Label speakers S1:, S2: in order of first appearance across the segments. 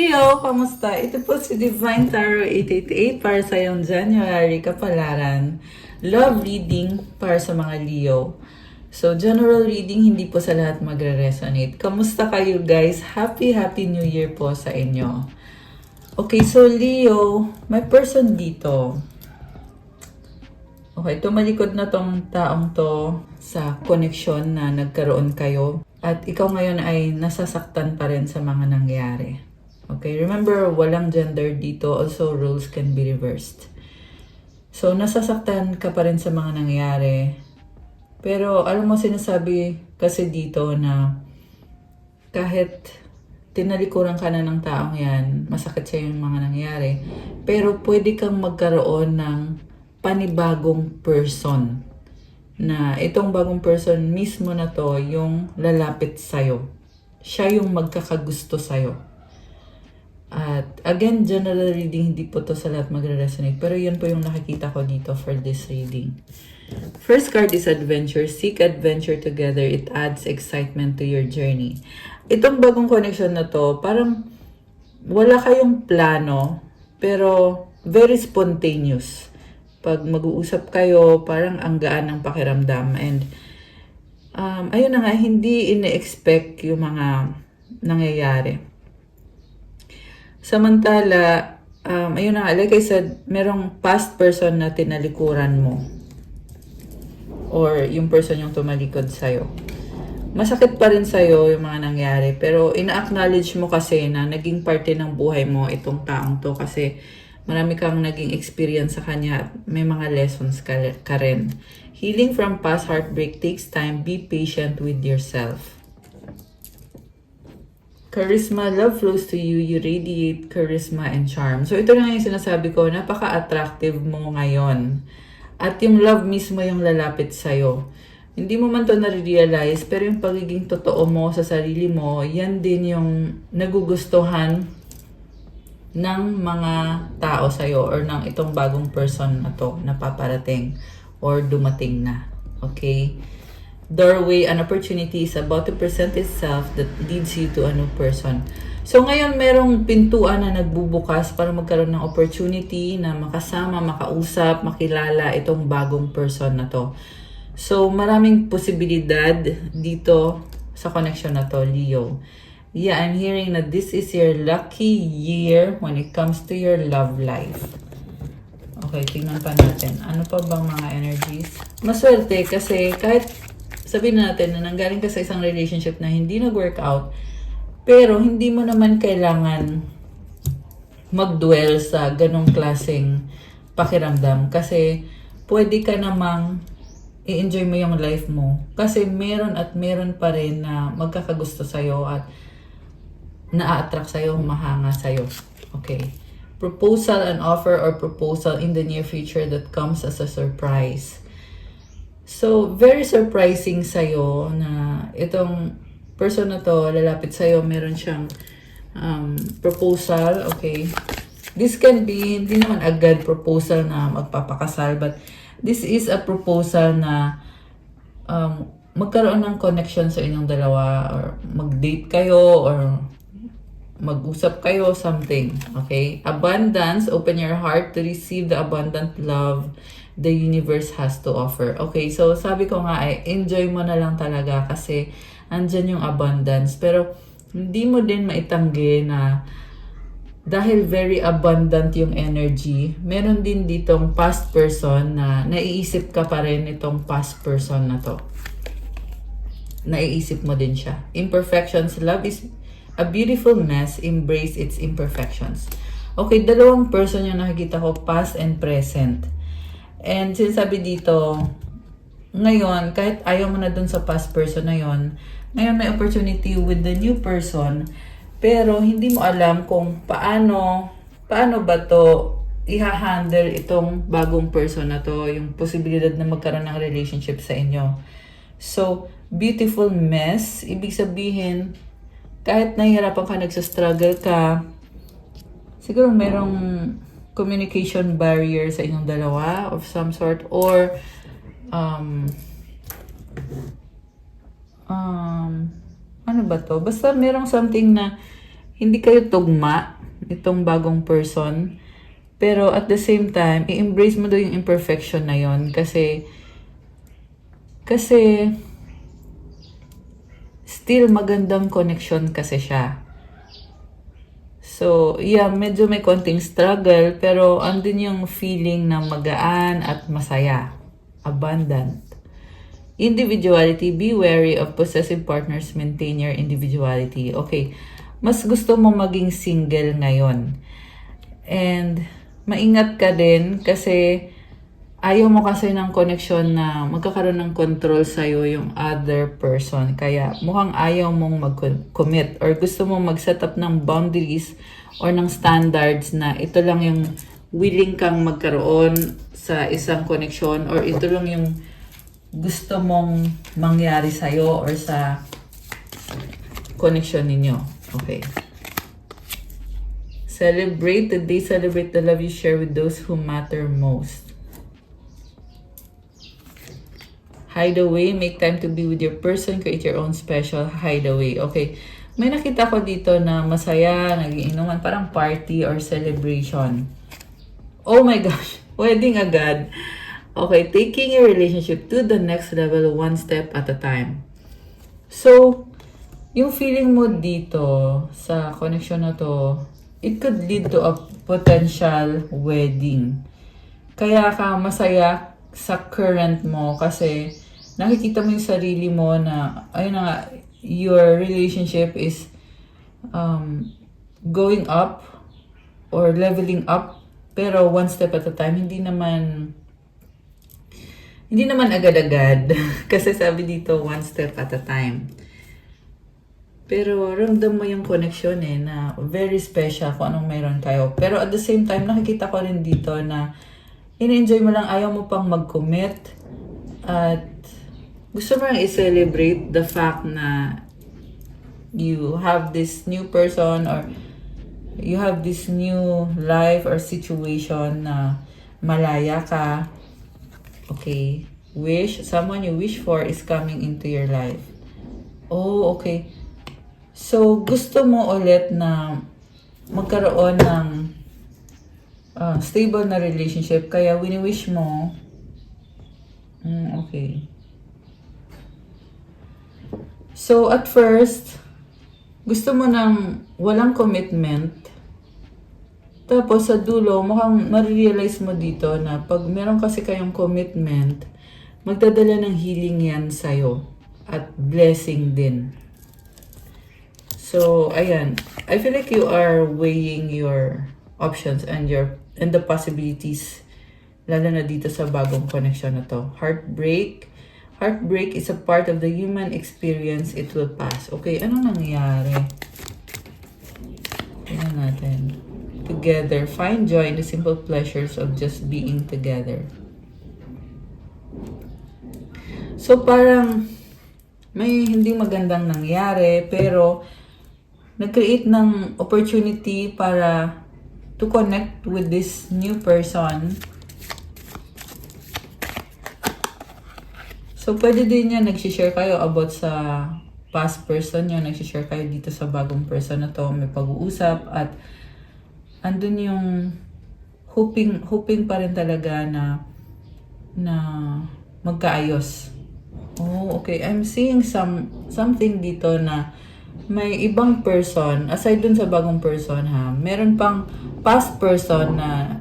S1: Leo, kamusta? Ito po si Divine Tarot 888 para sa iyong January kapalaran. Love reading para sa mga Leo. So, general reading, hindi po sa lahat magre-resonate. Kamusta kayo guys? Happy New Year po sa inyo. Okay, so Leo, may person dito. Okay, tumalikod na tong taong to sa connection na nagkaroon kayo. At ikaw ngayon ay nasasaktan pa rin sa mga nangyari. Okay, remember, walang gender dito. Also, roles can be reversed. So, nasasaktan ka pa rin sa mga nangyari. Pero, alam mo, sinasabi kasi dito na kahit tinalikuran ka na ng taong yan, masakit sa yung mga nangyari, pero pwede kang magkaroon ng panibagong person. Na itong bagong person mismo na to, yung lalapit sa'yo. Siya yung magkakagusto sa'yo. At again, general reading, hindi po to sa lahat magre-resonate. Pero yan po yung nakikita ko dito for this reading. First card is adventure. Seek adventure together. It adds excitement to your journey. Itong bagong connection na to, parang wala kayong plano, pero very spontaneous. Pag mag-uusap kayo, parang ang gaan ng pakiramdam. And ayun na nga, hindi ine-expect yung mga nangyayari. Samantala, ayun na nga, like I said, merong past person na tinalikuran mo. Or yung person yung tumalikod sa'yo. Masakit pa rin sa'yo yung mga nangyari. Pero ina-acknowledge mo kasi na naging parte ng buhay mo itong taong to. Kasi marami kang naging experience sa kanya at may mga lessons ka rin. Healing from past heartbreak takes time. Be patient with yourself. Charisma, love flows to you. You radiate charisma and charm. So ito na nga yung sinasabi ko, napaka-attractive mo ngayon. At yung love mismo yung lalapit sa'yo. Hindi mo man to na-realize, pero yung pagiging totoo mo sa sarili mo, yan din yung nagugustuhan ng mga tao sa'yo or ng itong bagong person na to na paparating or dumating na. Okay? Doorway, an opportunity is about to present itself that leads you to a new person. So ngayon merong pintuan na nagbubukas para magkaroon ng opportunity na makasama, makausap, makilala itong bagong person na to. So maraming posibilidad dito sa connection na to, Leo. Yeah, I'm hearing that this is your lucky year when it comes to your love life. Okay, tingnan pa natin. Ano pa bang mga energies? Maswerte kasi kahit sabihin natin na nanggaling ka sa isang relationship na hindi nag-work out, pero hindi mo naman kailangan mag-dwell sa ganong klaseng pakiramdam kasi pwede ka namang i-enjoy mo yung life mo kasi meron at meron pa rin na magkakagusto sa'yo at na-attract sa'yo, mahanga sa'yo. Okay. Proposal, an offer or proposal in the near future that comes as a surprise. So, very surprising sa'yo na itong person na to, lalapit sa'yo, meron siyang proposal, okay? This can be, hindi naman agad proposal na magpapakasal, but this is a proposal na magkaroon ng connection sa inyong dalawa or mag-date kayo or mag-usap kayo, something, okay? Abundance, open your heart to receive the abundant love the universe has to offer. Okay, so sabi ko nga ay enjoy mo na lang talaga kasi andyan yung abundance. Pero hindi mo din maitanggi na dahil very abundant yung energy, meron din ditong past person na naiisip ka pa rin itong past person na to. Naiisip mo din siya. Imperfections, love is a beautiful mess, embrace its imperfections. Okay, dalawang person yung nakikita ko, past and present. And sinasabi dito, ngayon, kahit ayaw mo na dun sa past person na yon, ngayon may opportunity with the new person, pero hindi mo alam kung paano ba to i-handle itong bagong person na to, yung posibilidad na magkaroon ng relationship sa inyo. So, beautiful mess, ibig sabihin, kahit nahihirapan ka, nagsastruggle ka, siguro merong communication barrier sa inyong dalawa of some sort or ano ba to? Basta merong something na hindi kayo tugma itong bagong person. Pero at the same time, i-embrace mo daw yung imperfection na yon kasi still magandang connection kasi siya. So, yeah, medyo may konting struggle, pero andun yung feeling na magaan at masaya. Abundant. Individuality. Be wary of possessive partners. Maintain your individuality. Okay. Mas gusto mo maging single ngayon. And, maingat ka din kasi ayaw mo kasi ng connection na magkakaroon ng control sa'yo yung other person. Kaya mukhang ayaw mong mag-commit or gusto mong mag-set up ng boundaries or ng standards na ito lang yung willing kang magkaroon sa isang connection or ito lang yung gusto mong mangyari sa'yo or sa connection ninyo. Okay. Celebrate today. Celebrate the love you share with those who matter most. Hideaway, make time to be with your person, create your own special hideaway. Okay, may nakita ko dito na masaya, nagiinuman, parang party or celebration. Oh my gosh, wedding agad. Okay, taking your relationship to the next level one step at a time. So, yung feeling mo dito sa connection na to, it could lead to a potential wedding. Kaya ka masaya sa current mo kasi nakikita mo yung sarili mo na, ayun na nga, your relationship is going up or leveling up, pero one step at a time. Hindi naman agad-agad. Kasi sabi dito, one step at a time. Pero ramdam mo yung connection na very special kung anong meron kayo. Pero at the same time, nakikita ko rin dito na in-enjoy mo lang, ayaw mo pang mag-commit. At gusto mo lang i-celebrate the fact na you have this new person or you have this new life or situation na malaya ka. Okay. Someone you wish for is coming into your life. Oh, okay. So, gusto mo ulit na magkaroon ng stable na relationship. Kaya wini-wish mo. Okay. So, at first, gusto mo ng walang commitment. Tapos, sa dulo, mukhang marirealize mo dito na pag meron kasi kayong commitment, magdadala ng healing yan sa'yo. At blessing din. So, ayan. I feel like you are weighing your options and the possibilities. Lalo na dito sa bagong connection na to. Heartbreak. Heartbreak is a part of the human experience. It will pass. Okay, anong nangyari? Tingnan natin. Together. Find joy in the simple pleasures of just being together. So, parang may hindi magandang nangyari, pero nag-create ng opportunity para to connect with this new person. So, pwede din yan, nag-share kayo about sa past person nyo, nag-share kayo dito sa bagong person na to, may pag-uusap, at andun yung hoping pa rin talaga na magkaayos. Oh, okay. I'm seeing something dito na may ibang person, aside dun sa bagong person ha, meron pang past person na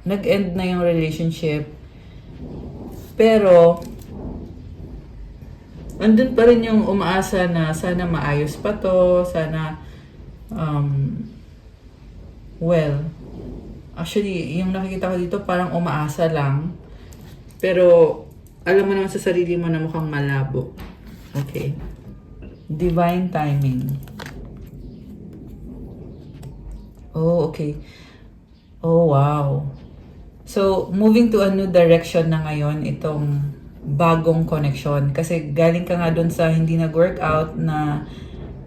S1: nag-end na yung relationship. Pero, andun pa rin yung umaasa na sana maayos pa to, sana, actually, yung nakikita ko dito parang umaasa lang. Pero, alam mo naman sa sarili mo na mukhang malabo. Okay. Divine timing. Oh, okay. Oh, wow. So, moving to a new direction na ngayon itong bagong connection. Kasi galing ka nga dun sa hindi nag-workout na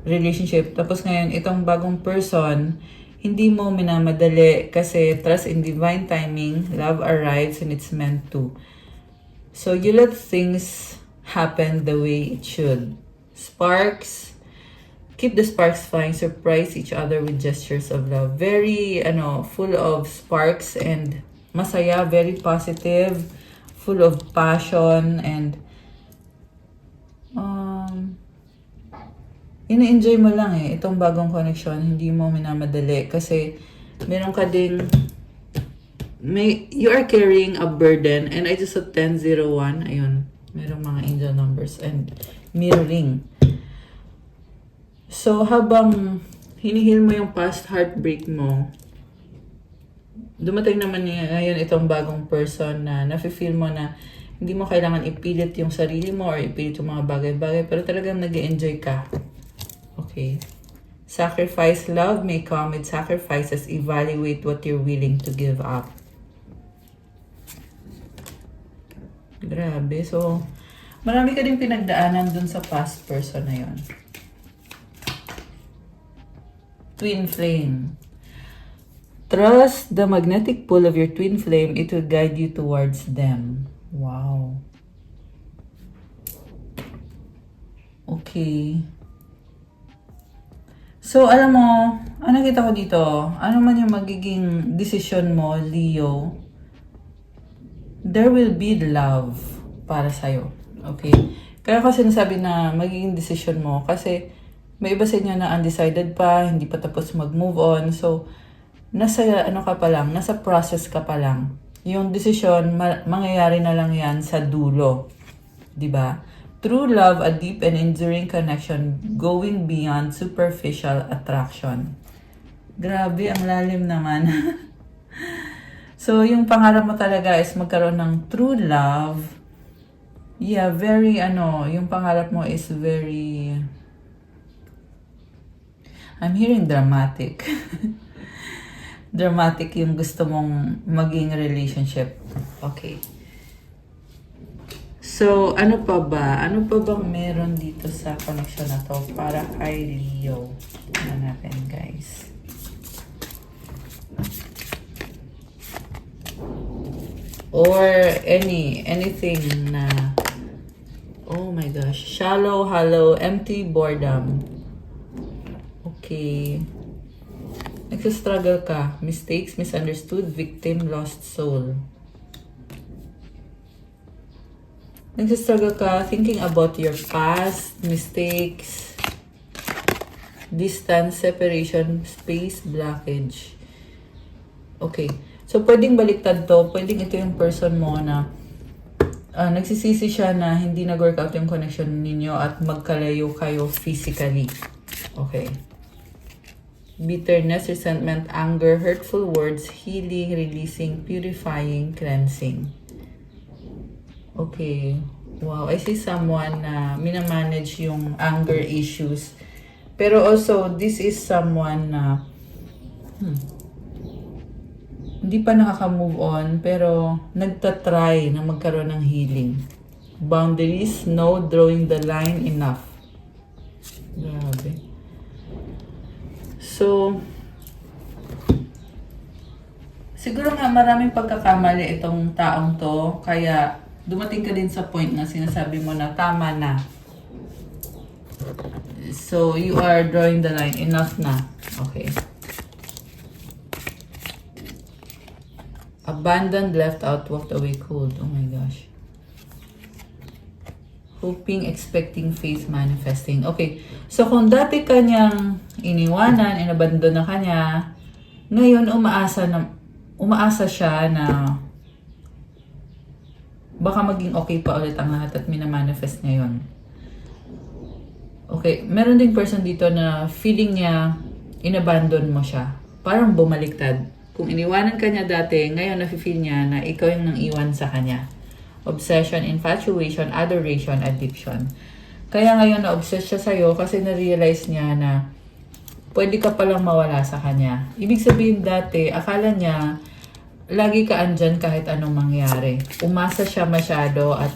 S1: relationship. Tapos ngayon, itong bagong person, hindi mo minamadali kasi trust in divine timing, love arrives and it's meant to. So, you let things happen the way it should. Sparks, Keep the sparks flying, surprise each other with gestures of love. Very, full of sparks and masaya, very positive, full of passion, and ini-enjoy mo lang itong bagong connection, hindi mo minamadali kasi meron ka ding you are carrying a burden, and I just saw 1001, ayun, merong mga angel numbers and mirroring. So habang hinihil mo yung past heartbreak mo, dumating naman ngayon itong bagong person na nafe-feel mo na hindi mo kailangan ipilit yung sarili mo or ipilit yung mga bagay-bagay, pero talagang nag-enjoy ka. Okay. Sacrifice. Love may come with sacrifices. Evaluate what you're willing to give up. Grabe. So, marami ka din pinagdaanan dun sa past person na yon. Twin flame. Trust the magnetic pull of your twin flame. It will guide you towards them. Wow. Okay. So, alam mo, ano kita ko dito? Ano man yung magiging decision mo, Leo, there will be love para sa'yo. Okay? Kaya ko sinasabi na magiging decision mo kasi may iba sa inyo na undecided pa, hindi pa tapos mag-move on. So, nasa ka pa lang, nasa process ka pa lang. Yung decision, mangyayari na lang yan sa dulo. 'Di ba? True love, a deep and enduring connection going beyond superficial attraction. Grabe, ang lalim naman. So, yung pangarap mo talaga is magkaroon ng true love. Yeah, very, yung pangarap mo is very... I'm hearing dramatic. Dramatic yung gusto mong maging relationship. Okay. So, ano pa ba? Ano pa bang meron dito sa connection na to para kay Leo? Tingnan natin, guys. Or anything na, oh my gosh, shallow, hollow, empty, boredom. Okay. Nagsastruggle ka. Mistakes, misunderstood, victim, lost soul. Nagsastruggle ka thinking about your past, mistakes, distance, separation, space, blockage. Okay. So, pwedeng baliktad to. Pwedeng ito yung person mo na nagsisisi siya na hindi nag-work out yung connection ninyo at magkalayo kayo physically. Okay. Bitterness, resentment, anger, hurtful words, healing, releasing, purifying, cleansing. Okay. Wow. I see someone na minamanage yung anger issues. Pero also, this is someone na hindi pa nakaka-move on, pero nagtatry na magkaroon ng healing. Boundaries, no, drawing the line, enough. Grabe. So, siguro nga maraming pagkakamali itong taong to, kaya dumating ka din sa point na sinasabi mo na tama na. So, you are drawing the line, enough na. Okay. Abandoned, left out, walked away cold. Oh my gosh. Hoping, expecting, faith, manifesting. Okay. So, kung dati kanyang iniwanan, inabandon na kanya, ngayon umaasa siya na baka maging okay pa ulit ang lahat at minamanifest niya yun. Okay. Meron ding person dito na feeling niya inabandon mo siya. Parang bumaliktad. Kung iniwanan ka niya dati, ngayon nafe-feel niya na ikaw yung nang iwan sa kanya. Obsession, infatuation, adoration, addiction. Kaya ngayon na-obsess siya sa'yo kasi na-realize niya na pwede ka palang mawala sa kanya. Ibig sabihin dati, akala niya lagi ka andyan kahit anong mangyari. Umasa siya masyado at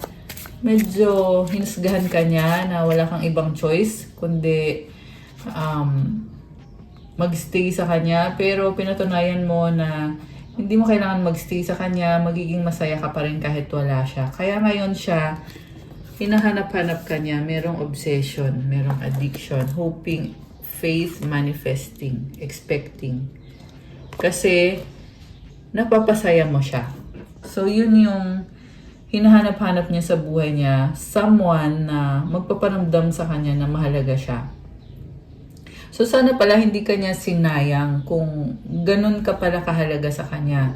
S1: medyo hinusgahan ka niya na wala kang ibang choice kundi magstay sa kanya, pero pinatunayan mo na hindi mo kailangan magstay sa kanya, magiging masaya ka pa rin kahit wala siya. Kaya ngayon siya, hinahanap-hanap ka niya, merong obsession, merong addiction, hoping, faith manifesting, expecting. Kasi, napapasaya mo siya. So, yun yung hinahanap-hanap niya sa buhay niya, someone na magpaparamdam sa kanya na mahalaga siya. So, sana pala hindi kanya sinayang kung ganun ka pala kahalaga sa kanya.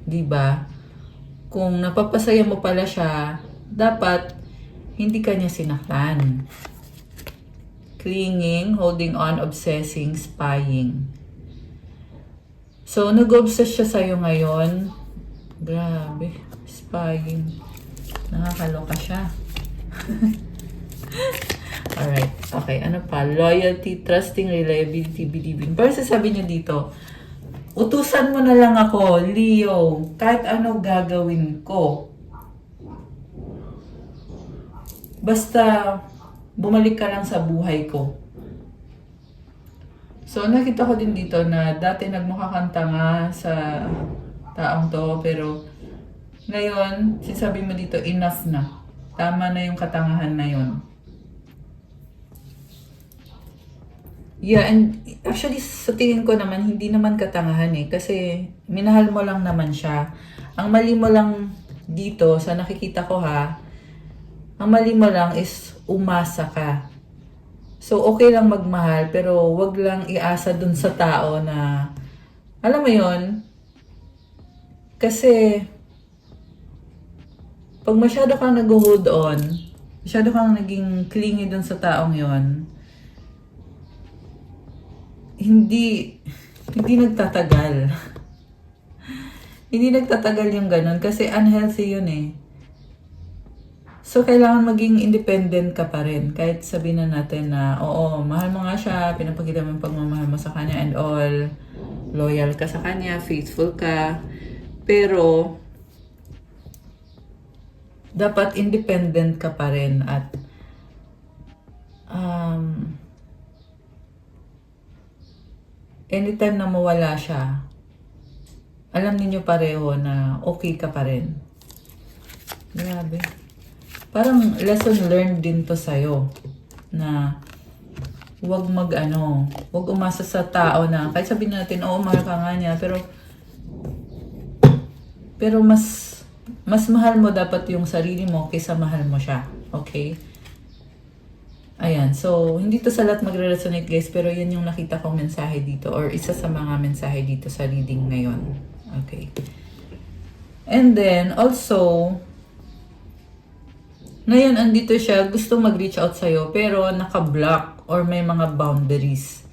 S1: Diba? Kung napapasaya mo pala siya, dapat hindi kanya sinaktan. Clinging, holding on, obsessing, spying. So, nag-obsess siya sa'yo ngayon. Grabe. Spying. Nakakaloka siya. Alright. Okay. Ano pa? Loyalty, trusting, reliability, believing. Pero sasabi niya dito, utusan mo na lang ako, Leo. Kahit ano gagawin ko. Basta, bumalik ka lang sa buhay ko. So, nakita ko din dito na dati nagmukhakanta nga sa taong to, pero ngayon, sinasabi mo dito, enough na. Tama na yung katangahan na yun. Yeah, and actually, sa tingin ko naman, hindi naman katangahan eh. Kasi, minahal mo lang naman siya. Ang mali mo lang dito, sa nakikita ko ha, ang mali mo lang is umasa ka. So, okay lang magmahal, pero wag lang iasa dun sa tao na, alam mo yon, kasi, pag masyado kang nag-hold on, masyado kang naging clingy dun sa taong yon, hindi nagtatagal. Hindi nagtatagal yung ganun, kasi unhealthy yun eh. So, kailangan maging independent ka pa rin. Kahit sabihin na natin na, oo, mahal mo nga siya, pinapakita mo yung pagmamahal mo sa kanya and all, loyal ka sa kanya, faithful ka. Pero, dapat independent ka pa rin at anytime na mawala siya, alam ninyo pareho na okay ka pa rin. Grabe. Parang lesson learned din to sa'yo na wag wag umasa sa tao na kahit sabihin natin, oo, mahal ka nga niya, pero mas mahal mo dapat yung sarili mo kaysa mahal mo siya. Okay? Ayan. So, hindi to sa lahat magre-resonate guys, pero yun yung nakita kong mensahe dito or isa sa mga mensahe dito sa reading ngayon. Okay. And then, also, ngayon, andito siya, gusto mag-reach out sa'yo, pero naka-block or may mga boundaries.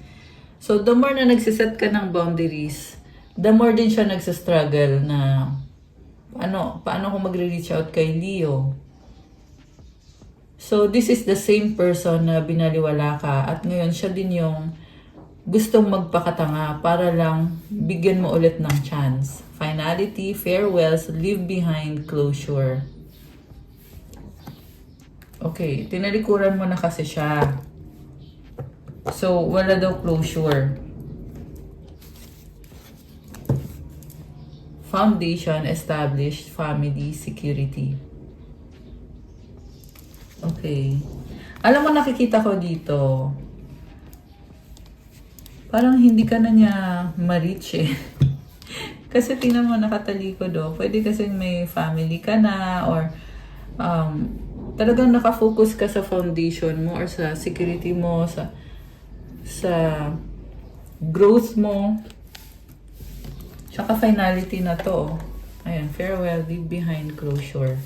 S1: So, the more na nagsiset ka ng boundaries, the more din siya nagsistruggle na paano ko magre-reach out kay Leo? So, this is the same person na binaliwala ka at ngayon siya din yung gustong magpakatanga para lang bigyan mo ulit ng chance. Finality, farewells, leave behind, closure. Okay, tinalikuran mo na kasi siya. So, wala daw closure. Foundation, established, family, security. Okay. Alam mo, nakikita ko dito, parang hindi ka na niya ma-reach eh. Kasi tingnan mo, nakatalikod oh. Pwede kasi may family ka na or talagang nakafocus ka sa foundation mo or sa security mo, sa growth mo. Tsaka finality na to. Ayan, farewell, leave behind, closure.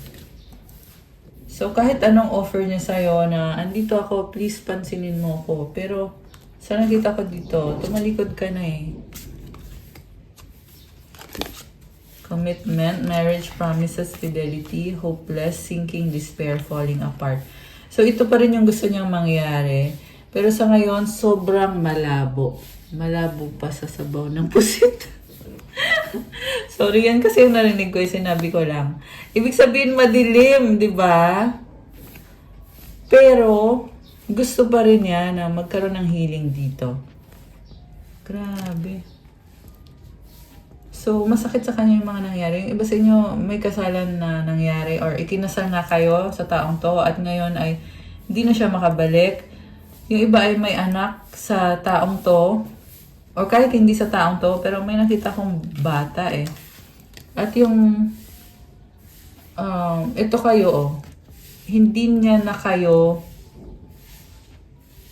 S1: So, kahit anong offer niya sa'yo na, andito ako, please pansinin mo ako. Pero, sa nakita ko dito, tumalikod ka na eh. Commitment, marriage, promises, fidelity, hopeless, sinking, despair, falling apart. So, ito pa rin yung gusto niyang mangyari. Pero sa ngayon, sobrang malabo. Malabo pa sa sabaw ng pusit. Sorry, yan kasi yung narinig ko, sinabi ko lang. Ibig sabihin, madilim, di ba? Pero, gusto pa rin niya na magkaroon ng healing dito. Grabe. So, masakit sa kanya yung mga nangyari. Yung iba sa inyo, may kasalan na nangyari or ikinasal nga kayo sa taong to at ngayon ay hindi na siya makabalik. Yung iba ay may anak sa taong to, or kahit hindi sa taong to, pero may nakita kong bata eh. At yung, ito kayo oh, hindi niya na kayo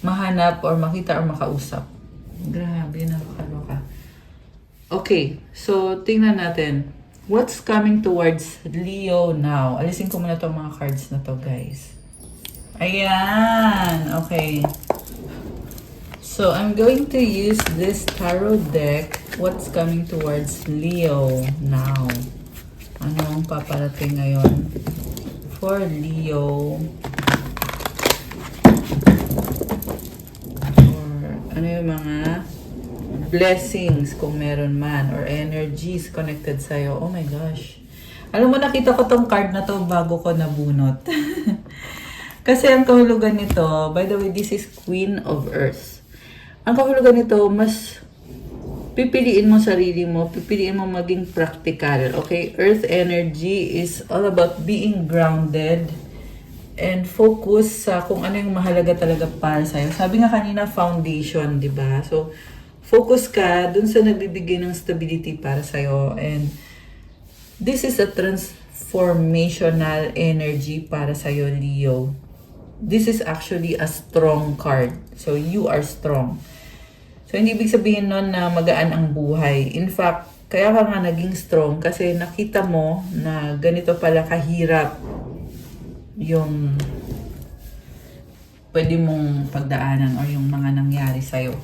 S1: mahanap or makita or makausap. Grabe, nakakaloka. Okay, so tingnan natin. What's coming towards Leo now? Alisin ko muna itong mga cards na to, guys. Ayan, okay. So, I'm going to use this tarot deck. What's coming towards Leo now? Ano ang paparating ngayon for Leo? Or ano yung mga blessings kung meron man or energies connected sa'yo. Oh my gosh. Alam mo, nakita ko tong card na to bago ko nabunot. Kasi ang kahulugan nito, by the way, this is Queen of Earth. Ang kahulugan nito, mas pipiliin mo sarili mo, pipiliin mo maging practical. Okay? Earth energy is all about being grounded and focus sa kung ano yung mahalaga talaga para sa'yo. Sabi nga kanina, foundation, di ba? So, focus ka dun sa nagbibigay ng stability para sa'yo. And this is a transformational energy para sa'yo, Leo. This is actually a strong card. So, you are strong. So, hindi ibig sabihin nun na magaan ang buhay. In fact, kaya ka nga naging strong kasi nakita mo na ganito pala kahirap yung pwede mong pagdaanan or yung mga nangyari sa'yo.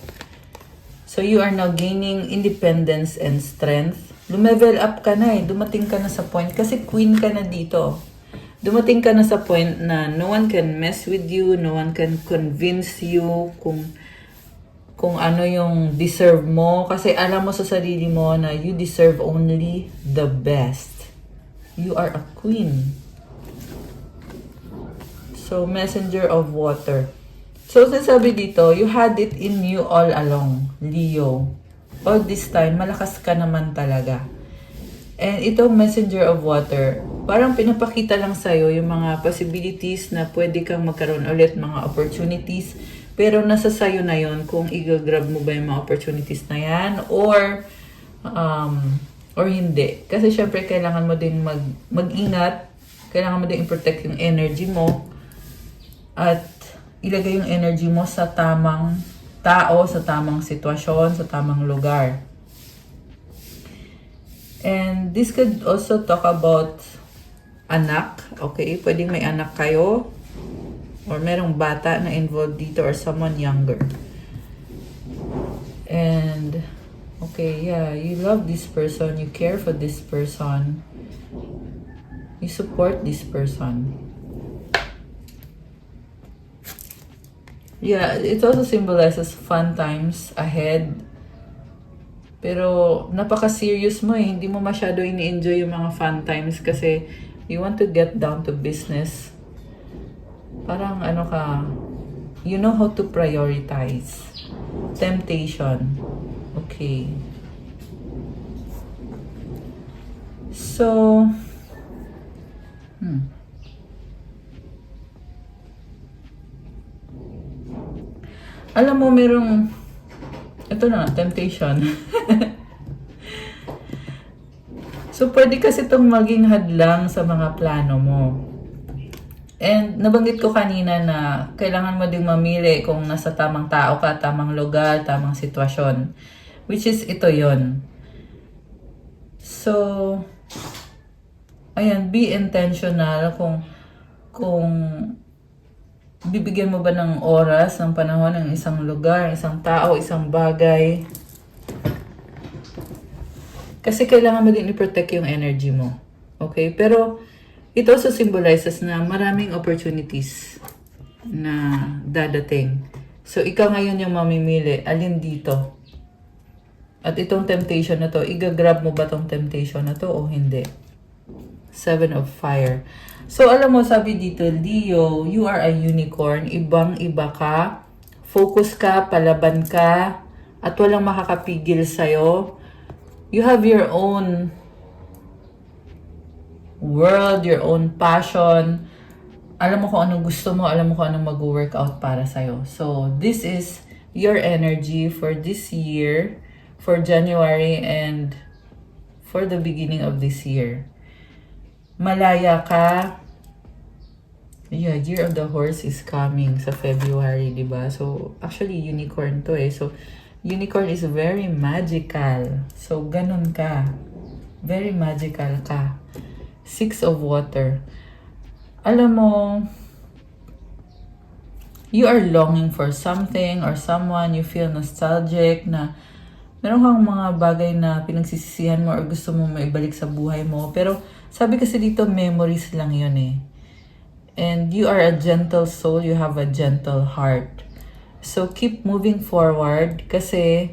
S1: So, you are now gaining independence and strength. Lumevel up ka na eh. Dumating ka na sa point. Kasi queen ka na dito. Dumating ka na sa point na no one can mess with you. No one can convince you kung ano yung deserve mo. Kasi alam mo sa sarili mo na you deserve only the best. You are a queen. So, messenger of water. So, sasabi dito, you had it in you all along, Leo. All this time, malakas ka naman talaga. And itong messenger of water, parang pinapakita lang sa'yo yung mga possibilities na pwede kang magkaroon ulit, mga opportunities. Pero nasa sayo na yon kung i-grab mo ba yung mga opportunities na yan or hindi. Kasi syempre, kailangan mo din mag-ingat. Kailangan mo din i-protect yung energy mo. At ilagay yung energy mo sa tamang tao, sa tamang sitwasyon, sa tamang lugar. And this could also talk about anak. Okay, pwedeng may anak kayo or merong bata na involved dito or someone younger. And okay, yeah, you love this person, you care for this person, you support this person. Yeah, it also symbolizes fun times ahead. Pero napaka-serious mo eh. Hindi mo masyado ini-enjoy yung mga fun times kasi you want to get down to business. Parang ano ka, you know how to prioritize. Temptation. Okay. So, alam mo, merong, ito na, temptation. So, pwede kasi itong maging hadlang sa mga plano mo. And, nabanggit ko kanina na kailangan mo ding mamili kung nasa tamang tao ka, tamang lugar, tamang sitwasyon. Which is, ito yon. So, ayan, be intentional kung bibigyan mo ba ng oras, ng panahon, ng isang lugar, isang tao, isang bagay. Kasi kailangan mo din i-protect yung energy mo. Okay? Pero, it also symbolizes na maraming opportunities na dadating. So, ikaw ngayon yung mamimili. Alin dito? At itong temptation na to, igagrab mo ba tong temptation na to o hindi? Seven of Fire. So, alam mo, sabi dito, Leo, you are a unicorn. Ibang-iba ka. Focus ka, palaban ka, at walang makakapigil sa'yo. You have your own world, your own passion. Alam mo kung anong gusto mo, alam mo kung anong mag-workout para sa'yo. So, this is your energy for this year, for January, and for the beginning of this year. Malaya ka. Yeah, Year of the Horse is coming sa February, di ba? So, actually, unicorn to eh. So, unicorn is very magical. So, ganun ka. Very magical ka. 6 of Water. Alam mo, you are longing for something or someone, you feel nostalgic na meron kang mga bagay na pinagsisisihan mo or gusto mo maibalik sa buhay mo. Pero sabi kasi dito, memories lang yun eh. And you are a gentle soul, you have a gentle heart. So keep moving forward kasi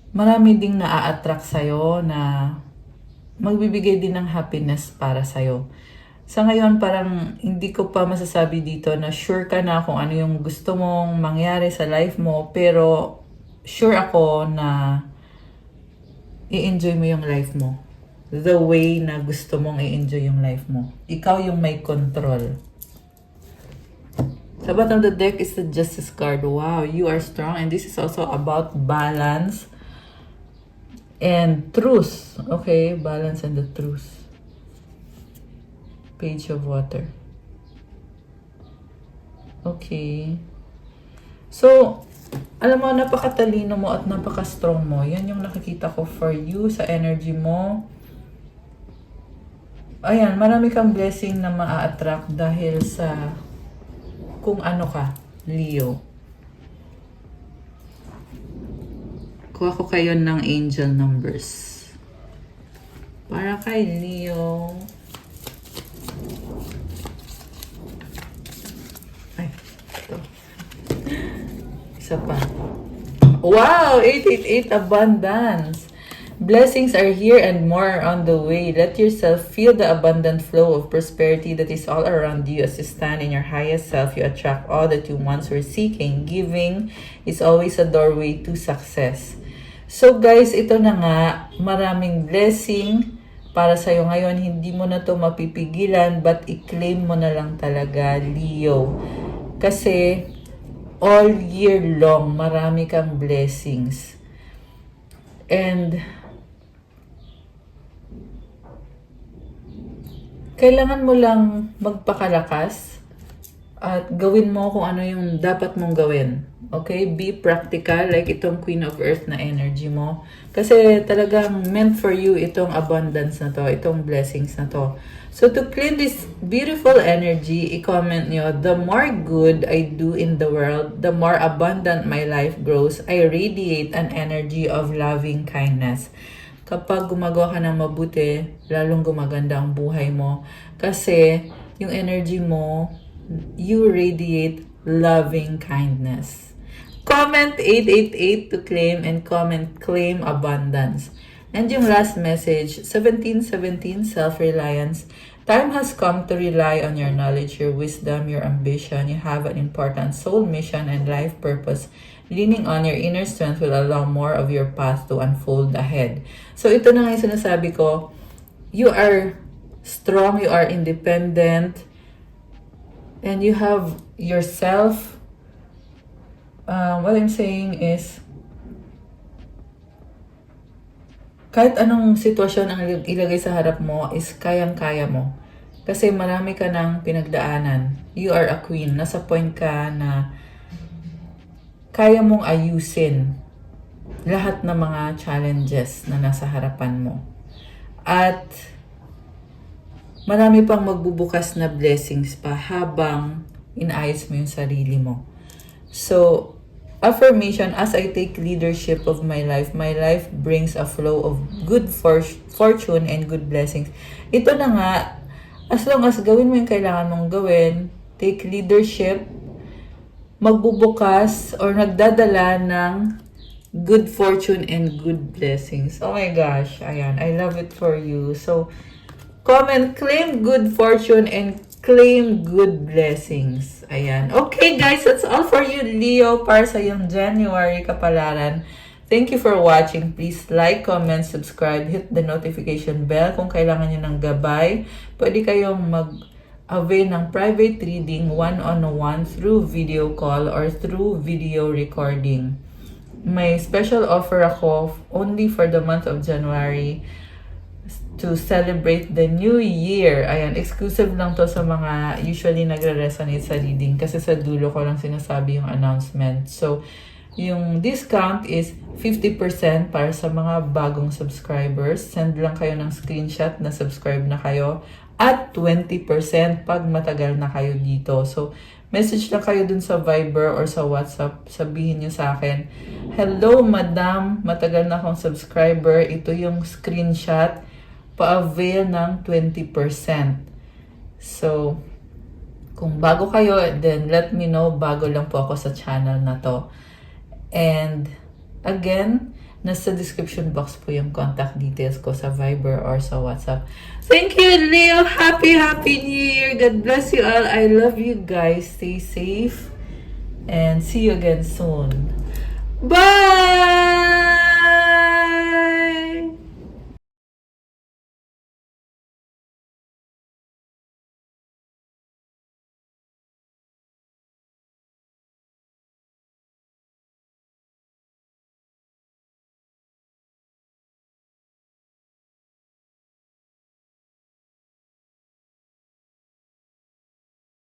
S1: marami ding naa-attract sa'yo na magbibigay din ng happiness para sa'yo. Sa ngayon, parang hindi ko pa masasabi dito na sure ka na kung ano yung gusto mong mangyari sa life mo, pero sure ako na i-enjoy mo yung life mo. The way na gusto mong i-enjoy yung life mo. Ikaw yung may control. Sa bottom of the deck is the Justice card. Wow, you are strong. And this is also about balance and truth. Okay, balance and the truth. Page of Water. Okay. So, alam mo, napakatalino mo at napaka-strong mo. Yan yung nakikita ko for you sa energy mo. Ayan, marami kang blessing na ma-attract dahil sa kung ano ka, Leo. Kuha ko kayo ng angel numbers. Para kay Leo. Ay, ito. Isa pa. Wow! 888 abundance. Blessings are here and more are on the way. Let yourself feel the abundant flow of prosperity that is all around you. As you stand in your highest self, you attract all that you once were seeking. Giving is always a doorway to success. So guys, ito na nga, maraming blessing para sa'yo ngayon. Hindi mo na to mapipigilan, but i-claim mo na lang talaga, Leo. Kasi all year long, marami kang blessings. And kailangan mo lang magpakalakas at gawin mo kung ano yung dapat mong gawin. Okay? Be practical, like itong Queen of Earth na energy mo. Kasi talagang meant for you itong abundance na to, itong blessings na to. So to clean this beautiful energy, i-comment nyo, the more good I do in the world, the more abundant my life grows. I radiate an energy of loving kindness. Kapag gumagawa ka ng mabuti, lalong gumaganda ang buhay mo. Kasi yung energy mo, you radiate loving kindness. Comment 888 to claim and comment claim abundance. And yung last message, 1717 self-reliance. Time has come to rely on your knowledge, your wisdom, your ambition. You have an important soul mission and life purpose. Leaning on your inner strength will allow more of your path to unfold ahead. So ito na nga yung sinasabi ko, you are strong, you are independent, and you have yourself. What I'm saying is, kahit anong sitwasyon ang ilagay sa harap mo is kayang-kaya mo. Kasi marami ka ng pinagdaanan. You are a queen. Nasa point ka na kaya mong ayusin lahat ng mga challenges na nasa harapan mo. At marami pang magbubukas na blessings pa habang inaayos mo yung sarili mo. So, affirmation, as I take leadership of my life brings a flow of good fortune and good blessings. Ito na nga, as long as gawin mo yung kailangan mong gawin, take leadership, magbubukas or nagdadala ng good fortune and good blessings. Oh my gosh, ayan, I love it for you. So, comment, claim good fortune and claim good blessings. Ayan. Okay guys, that's all for you, Leo, para sa yung January kapalaran. Thank you for watching. Please like, comment, subscribe, hit the notification bell kung kailangan nyo ng gabay. Pwede kayong avail ng private reading one-on-one through video call or through video recording. May special offer ako only for the month of January to celebrate the new year. Ayan, exclusive lang to sa mga usually nagre-resonate sa reading kasi sa dulo ko lang sinasabi yung announcement. So, yung discount is 50% para sa mga bagong subscribers. Send lang kayo ng screenshot na subscribe na kayo. At 20% pag matagal na kayo dito. So, message lang kayo dun sa Viber or sa WhatsApp. Sabihin nyo sa akin, "Hello, madam. Matagal na akong subscriber. Ito yung screenshot. Pa-avail ng 20%. So, kung bago kayo, then let me know. Bago lang po ako sa channel na to. And again, nasa description box po yung contact details ko sa Viber or sa WhatsApp. Thank you, Leo! Happy New Year! God bless you all. I love you guys. Stay safe. And see you again soon. Bye!